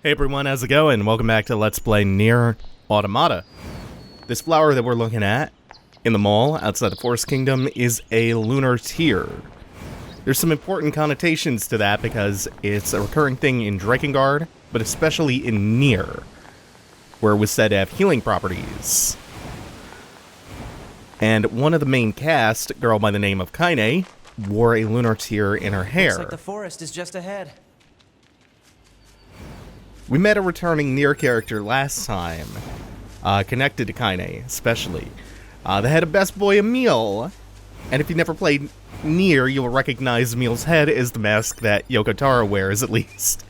Hey everyone, how's it going? Welcome back to Let's Play Nier Automata. This flower that we're looking at in the mall outside the Forest Kingdom is a lunar tear. There's some important connotations to that because it's a recurring thing in Drakengard, but especially in Nier, where it was said to have healing properties. And one of the main cast, a girl by the name of Kaine, wore a lunar tear in her hair. Looks like the forest is just ahead. We met a returning Nier character last time, connected to Kaine, especially. The head of Best Boy Emil. And if you never played Nier, you'll recognize Emil's head as the mask that Yoko Taro wears, at least.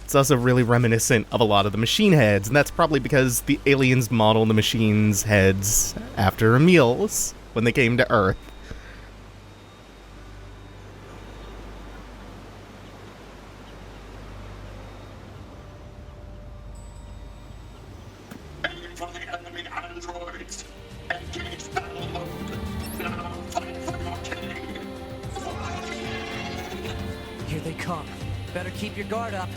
It's also really reminiscent of a lot of the machine heads, and that's probably because the aliens modeled the machines' heads after Emil's when they came to Earth. For the enemy androids. Engage battle mode. Now fight for your king. Here they come. Better keep your guard up.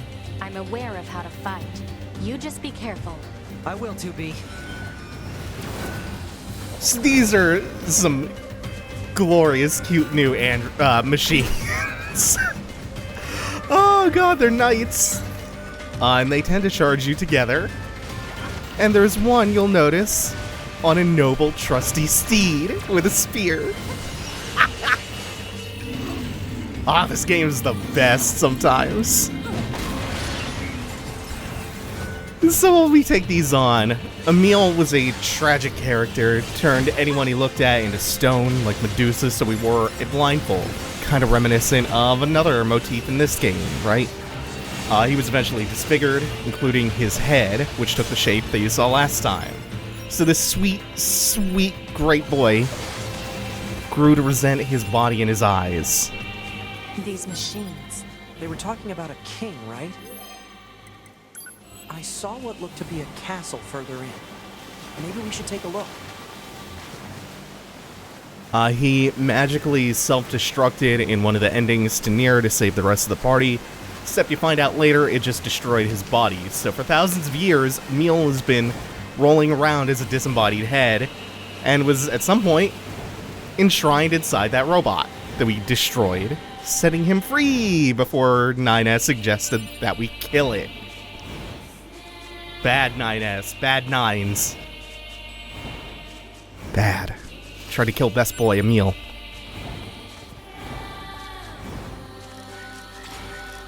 I'm aware of how to fight. You just be careful. I will, 2B. So these are some glorious, cute new machines. Oh god, they're knights. And they tend to charge you together. And there's one, you'll notice, on a noble, trusty steed with a spear. This game's the best sometimes. So we take these on. Emil was a tragic character, turned anyone he looked at into stone like Medusa, so we wore a blindfold. Kind of reminiscent of another motif in this game, right? He was eventually disfigured, including his head, which took the shape that you saw last time. So this sweet, sweet great boy grew to resent his body and his eyes. These machines. They were talking about a king, right? I saw what looked to be a castle further in. Maybe we should take a look. He magically self-destructed in one of the endings to Nier to save the rest of the party. Except you find out later it just destroyed his body. So for thousands of years, Emil has been rolling around as a disembodied head, and was at some point enshrined inside that robot that we destroyed, setting him free before 9S suggested that we kill it. Bad 9S, bad 9s. Bad. Tried to kill Best Boy Emil.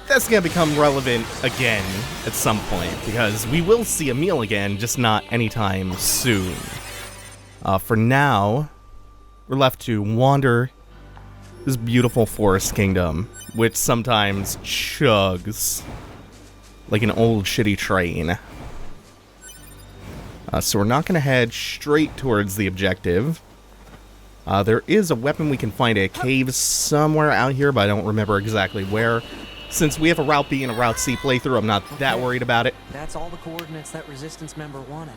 That's gonna become relevant again at some point, because we will see Emil again, just not anytime soon. For now, we're left to wander this beautiful Forest Kingdom, which sometimes chugs like an old shitty train. So we're not gonna head straight towards the objective. There is a weapon we can find at a cave somewhere out here, but I don't remember exactly where. Since we have a Route B and a Route C playthrough, I'm not that worried about it. That's all the coordinates that Resistance member wanted.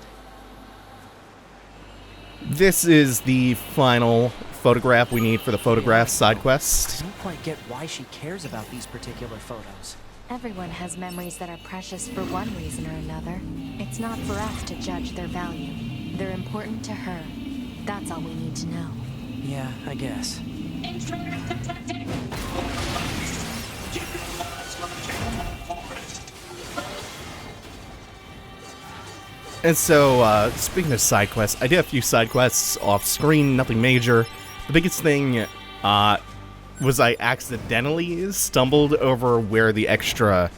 This is the final photograph we need for the photograph side quest. I don't quite get why she cares about these particular photos. Everyone has memories that are precious for one reason or another. It's not for us to judge their value. They're important to her. That's all we need to know. Yeah, I guess. And so, speaking of side quests, I did a few side quests off screen, nothing major. The biggest thing was I accidentally stumbled over where the extra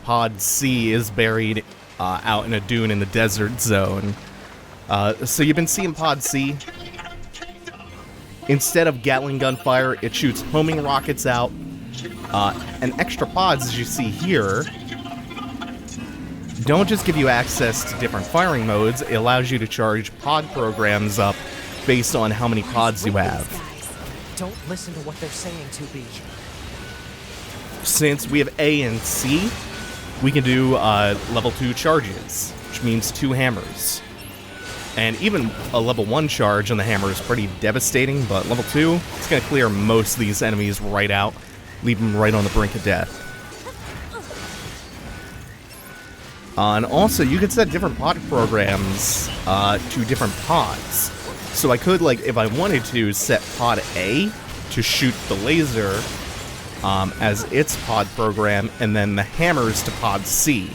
Pod C is buried out in a dune in the desert zone. So you've been seeing Pod C. Instead of Gatling gun fire, it shoots homing rockets out. And extra pods, as you see here, don't just give you access to different firing modes, it allows you to charge pod programs up based on how many pods you have. Don't listen to what they're saying, 2B. Since we have A and C, we can do level 2 charges, which means 2 hammers. And even a level 1 charge on the hammer is pretty devastating, but level 2, it's going to clear most of these enemies right out, leave them right on the brink of death. And also, you could set different pod programs to different pods. So I could, like, if I wanted to, set pod A to shoot the laser as its pod program, and then the hammers to pod C,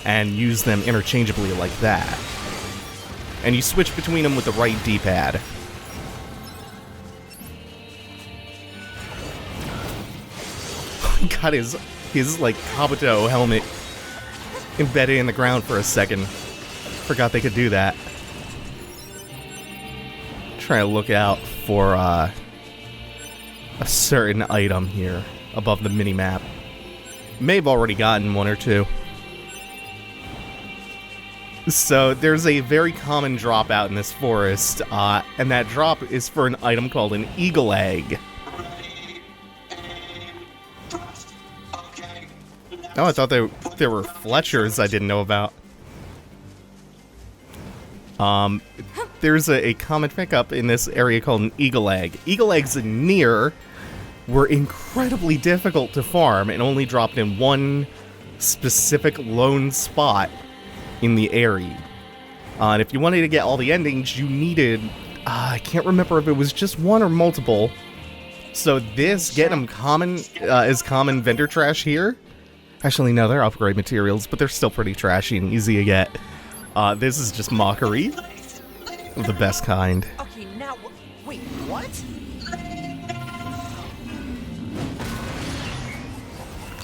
and use them interchangeably like that. And you switch between them with the right D-pad. Got his like Kabuto helmet embedded in the ground for a second. Forgot they could do that. Try to look out for a certain item here above the mini-map. May have already gotten one or two. So there's a very common drop out in this forest, and that drop is for an item called an eagle egg. Oh, I thought there were Fletchers I didn't know about. There's a common pickup in this area called an eagle egg. Eagle eggs in Nier were incredibly difficult to farm and only dropped in one specific lone spot in the area. And if you wanted to get all the endings, you needed, I can't remember if it was just one or multiple. So this, getting them common, is common vendor trash here. Actually, no, they're upgrade materials, but they're still pretty trashy and easy to get. This is just mockery of the best kind. Okay, now, wait, what?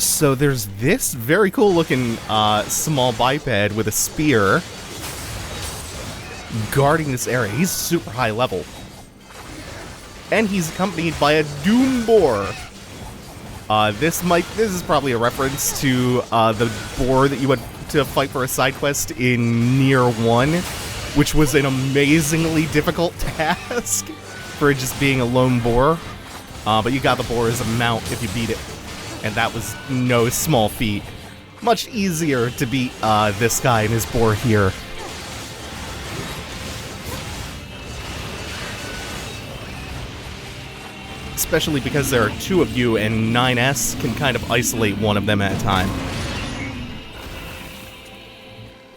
So there's this very cool looking small biped with a spear guarding this area. He's super high level. And he's accompanied by a doom boar. This is probably a reference to the boar that you had to fight for a side quest in Nier 1, which was an amazingly difficult task for it just being a lone boar. But you got the boar as a mount if you beat it, and that was no small feat. Much easier to beat this guy and his boar here. Especially because there are two of you, and 9S can kind of isolate one of them at a time.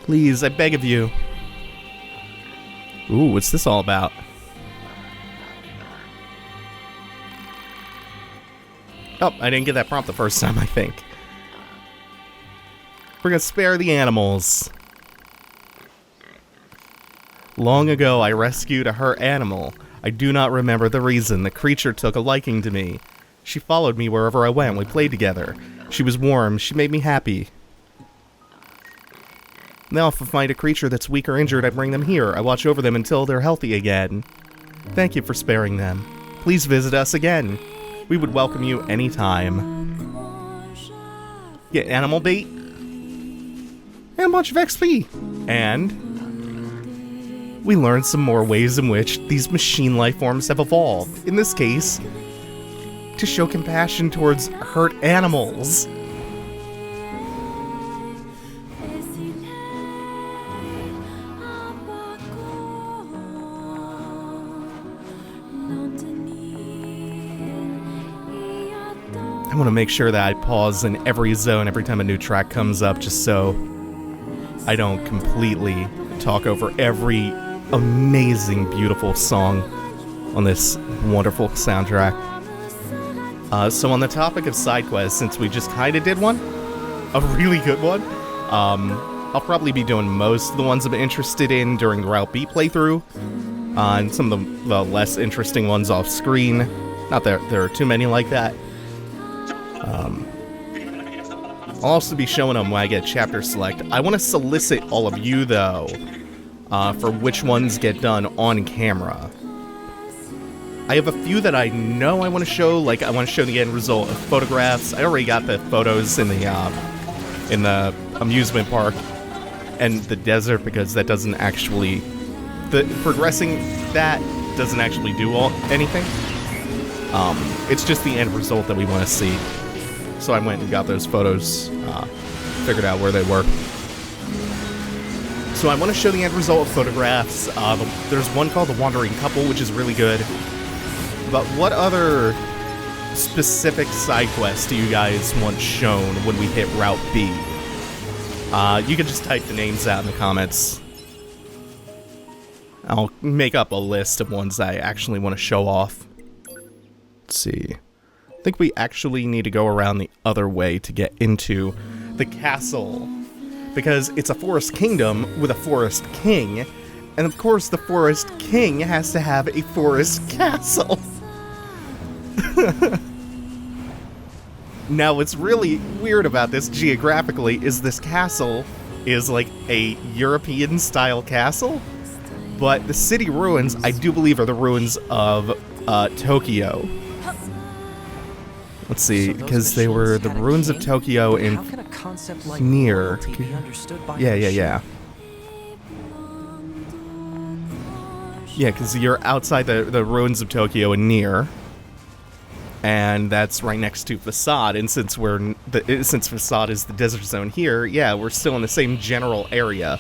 Please, I beg of you. Ooh, what's this all about? Oh, I didn't get that prompt the first time, I think. We're gonna spare the animals. Long ago, I rescued a hurt animal. I do not remember the reason. The creature took a liking to me. She followed me wherever I went. We played together. She was warm. She made me happy. Now, if I find a creature that's weak or injured, I bring them here. I watch over them until they're healthy again. Thank you for sparing them. Please visit us again. We would welcome you anytime. Get animal bait. And a bunch of XP. And we learned some more ways in which these machine life forms have evolved. In this case, to show compassion towards hurt animals. I want to make sure that I pause in every zone every time a new track comes up, just so I don't completely talk over every amazing, beautiful song on this wonderful soundtrack. So on the topic of side quests, since we just kind of did one, a really good one, I'll probably be doing most of the ones I'm interested in during the Route B playthrough, and some of the less interesting ones off screen. Not that there are too many like that. I'll also be showing them when I get chapter select. I want to solicit all of you, though, for which ones get done on camera. I have a few that I know I want to show, like I want to show the end result of photographs. I already got the photos in the amusement park and the desert, because that doesn't actually, progressing that doesn't actually do anything. It's just the end result that we want to see. So I went and got those photos, figured out where they were. So I want to show the end result of photographs. There's one called The Wandering Couple, which is really good. But what other specific side quests do you guys want shown when we hit Route B? You can just type the names out in the comments. I'll make up a list of ones I actually want to show off. Let's see. I think we actually need to go around the other way to get into the castle. Because it's a forest kingdom with a forest king. And of course the forest king has to have a forest castle. Now what's really weird about this geographically is this castle is like a European style castle. But the city ruins, I do believe, are the ruins of Tokyo. Let's see, because they were the ruins of Tokyo in Nier. Yeah. Yeah, because you're outside the ruins of Tokyo in Nier. And that's right next to Facade, and since since Facade is the desert zone here, yeah, we're still in the same general area.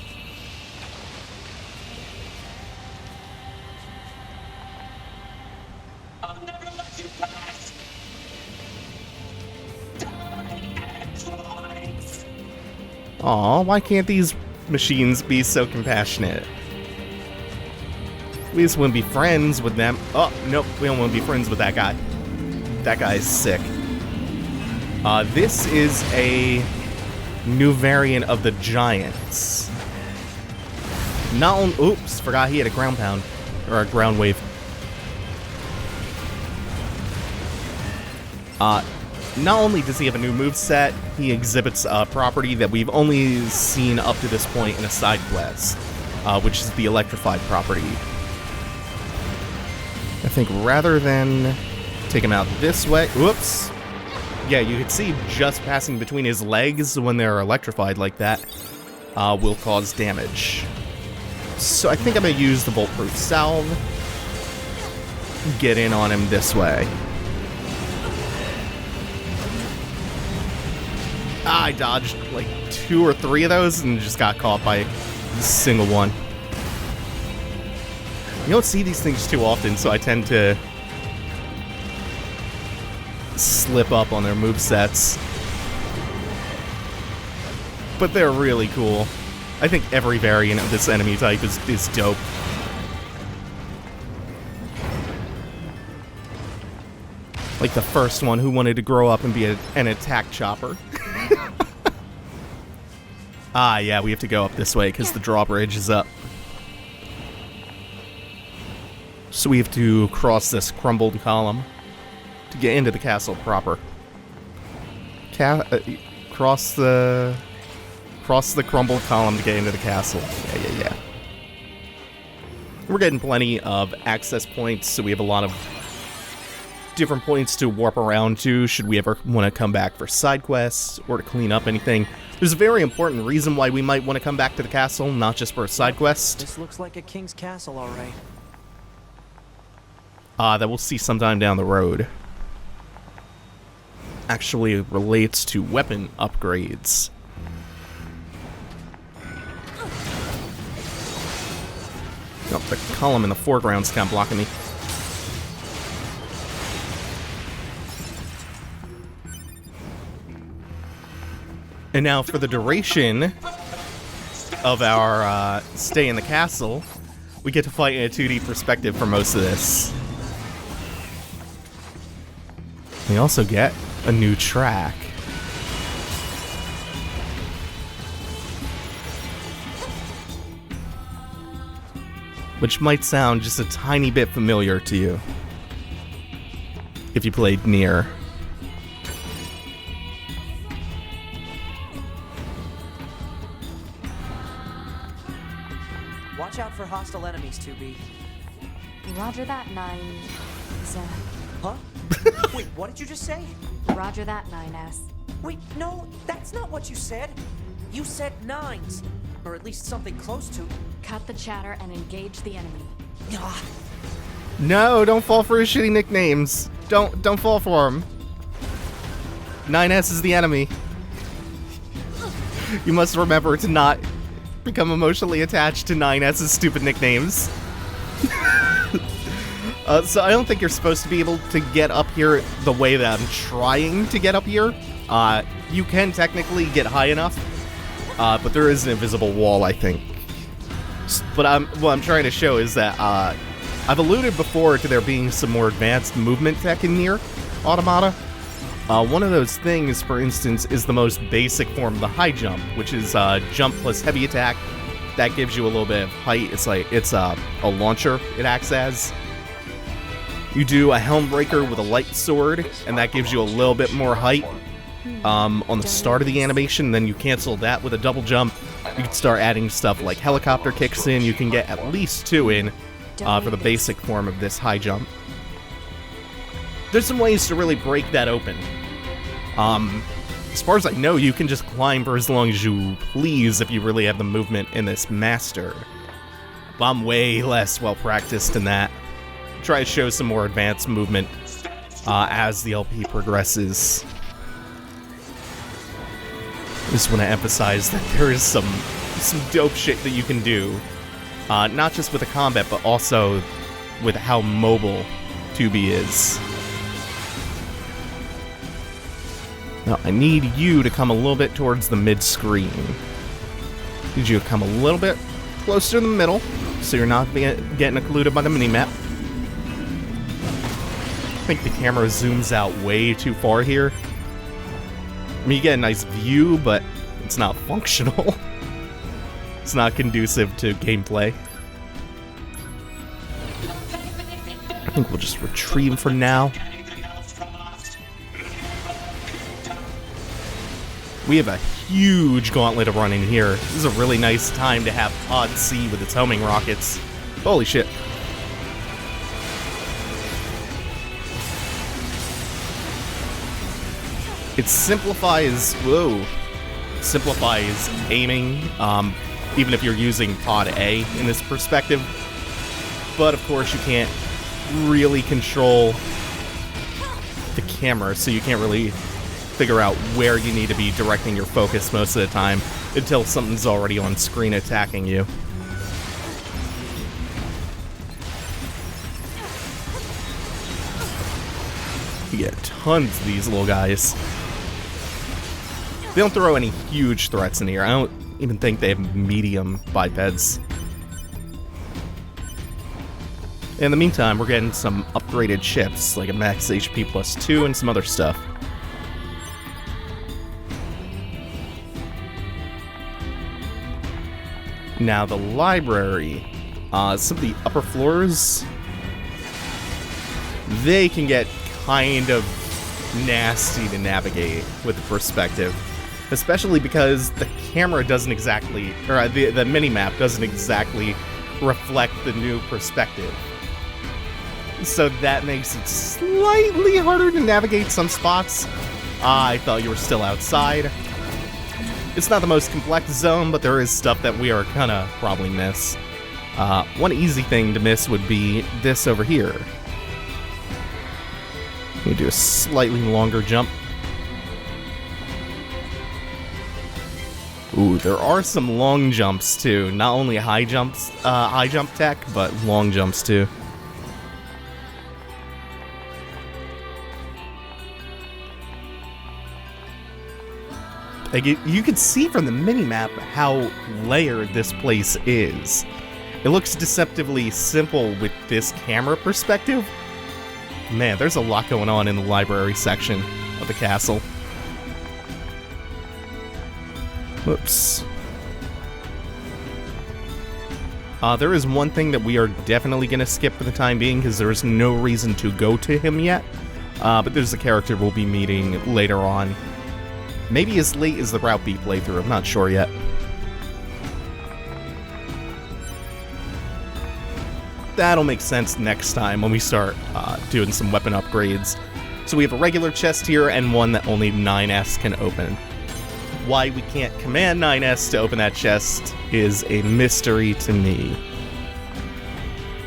Aw, why can't these machines be so compassionate? We just wouldn't be friends with them. Oh, nope, we don't want to be friends with that guy. That guy's sick. This is a new variant of the Giants. Not only... Oops, forgot he had a ground pound. Or a ground wave. Not only does he have a new moveset, he exhibits a property that we've only seen up to this point in a side quest, which is the electrified property. I think rather than take him out this way... Whoops! Yeah, you can see just passing between his legs when they're electrified like that will cause damage. So I think I'm going to use the Bulletproof Salve. Get in on him this way. I dodged like 2 or 3 of those and just got caught by a single one. You don't see these things too often, so I tend to slip up on their movesets. But they're really cool. I think every variant of this enemy type is dope. Like the first one who wanted to grow up and be an attack chopper. Ah, yeah, we have to go up this way because the drawbridge is up. So we have to cross this crumbled column to get into the castle proper. Cross the crumbled column to get into the castle. Yeah. We're getting plenty of access points, so we have a lot of different points to warp around to should we ever want to come back for side quests or to clean up anything. There's a very important reason why we might want to come back to the castle, not just for a side quest. This looks like a king's castle, all right. That we'll see sometime down the road. Actually relates to weapon upgrades. Oh, the column in the foreground's kind of blocking me. And now for the duration of our stay in the castle, we get to fight in a 2D perspective for most of this. We also get a new track. Which might sound just a tiny bit familiar to you if you played Nier. Watch out for hostile enemies, 2B. Roger that, 9... Huh? Wait, what did you just say? Roger that, 9S. Wait, no, that's not what you said. You said 9s. Or at least something close to. Cut the chatter and engage the enemy. Ah. No, don't fall for his shitty nicknames. Don't fall for him. 9S is the enemy. You must remember to not become emotionally attached to 9S's stupid nicknames. So I don't think you're supposed to be able to get up here the way that I'm trying to get up here. You can technically get high enough but there is an invisible wall, I think. But what I'm trying to show is that I've alluded before to there being some more advanced movement tech in Nier Automata. One of those things, for instance, is the most basic form of the high jump, which is jump plus heavy attack. That gives you a little bit of height. It's a launcher it acts as. You do a helm breaker with a light sword, and that gives you a little bit more height on the start of the animation. Then you cancel that with a double jump. You can start adding stuff like helicopter kicks in. You can get at least 2 in for the basic form of this high jump. There's some ways to really break that open. As far as I know, you can just climb for as long as you please if you really have the movement in this mastered. But I'm way less well practiced in that. Try to show some more advanced movement as the LP progresses. I just want to emphasize that there is some dope shit that you can do. Not just with the combat, but also with how mobile 2B is. Now, I need you to come a little bit towards the mid-screen. Need you to come a little bit closer to the middle, so you're not getting occluded by the minimap. I think the camera zooms out way too far here. I mean, you get a nice view, but it's not functional. It's not conducive to gameplay. I think we'll just retrieve for now. We have a huge gauntlet to run in here. This is a really nice time to have Pod C with its homing rockets. Holy shit. It simplifies aiming, even if you're using Pod A in this perspective. But of course you can't really control the camera, so you can't really figure out where you need to be directing your focus most of the time until something's already on screen attacking you. You get tons of these little guys. They don't throw any huge threats in here. I don't even think they have medium bipeds. In the meantime, we're getting some upgraded ships, like a max HP plus 2 and some other stuff. Now, the library. Some of the upper floors, they can get kind of nasty to navigate with the perspective. Especially because the camera doesn't exactly, or the mini-map doesn't exactly reflect the new perspective. So that makes it slightly harder to navigate some spots. I thought you were still outside. It's not the most complex zone, but there is stuff that we are gonna probably miss. One easy thing to miss would be this over here. You do a slightly longer jump. Ooh, there are some long jumps too. Not only high jump tech, but long jumps too. Like you can see from the minimap how layered this place is. It looks deceptively simple with this camera perspective. Man, there's a lot going on in the library section of the castle. Whoops. There is one thing that we are definitely going to skip for the time being, because there's no reason to go to him yet. But there's a character we'll be meeting later on. Maybe as late as the Route B playthrough, I'm not sure yet. That'll make sense next time when we start doing some weapon upgrades. So we have a regular chest here, and one that only 9S can open. Why we can't command 9S to open that chest is a mystery to me.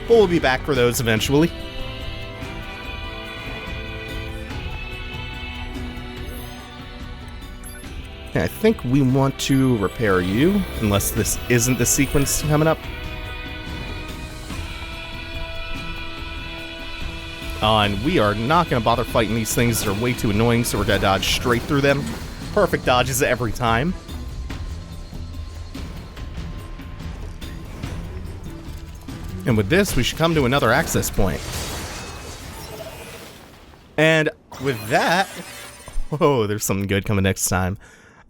But we'll be back for those eventually. I think we want to repair you, unless this isn't the sequence coming up. And we are not going to bother fighting these things. They're way too annoying, so we're going to dodge straight through them. Perfect dodges every time. And with this, we should come to another access point. And with that, oh, there's something good coming next time.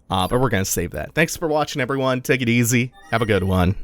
But we're going to save that. Thanks for watching, everyone. Take it easy. Have a good one.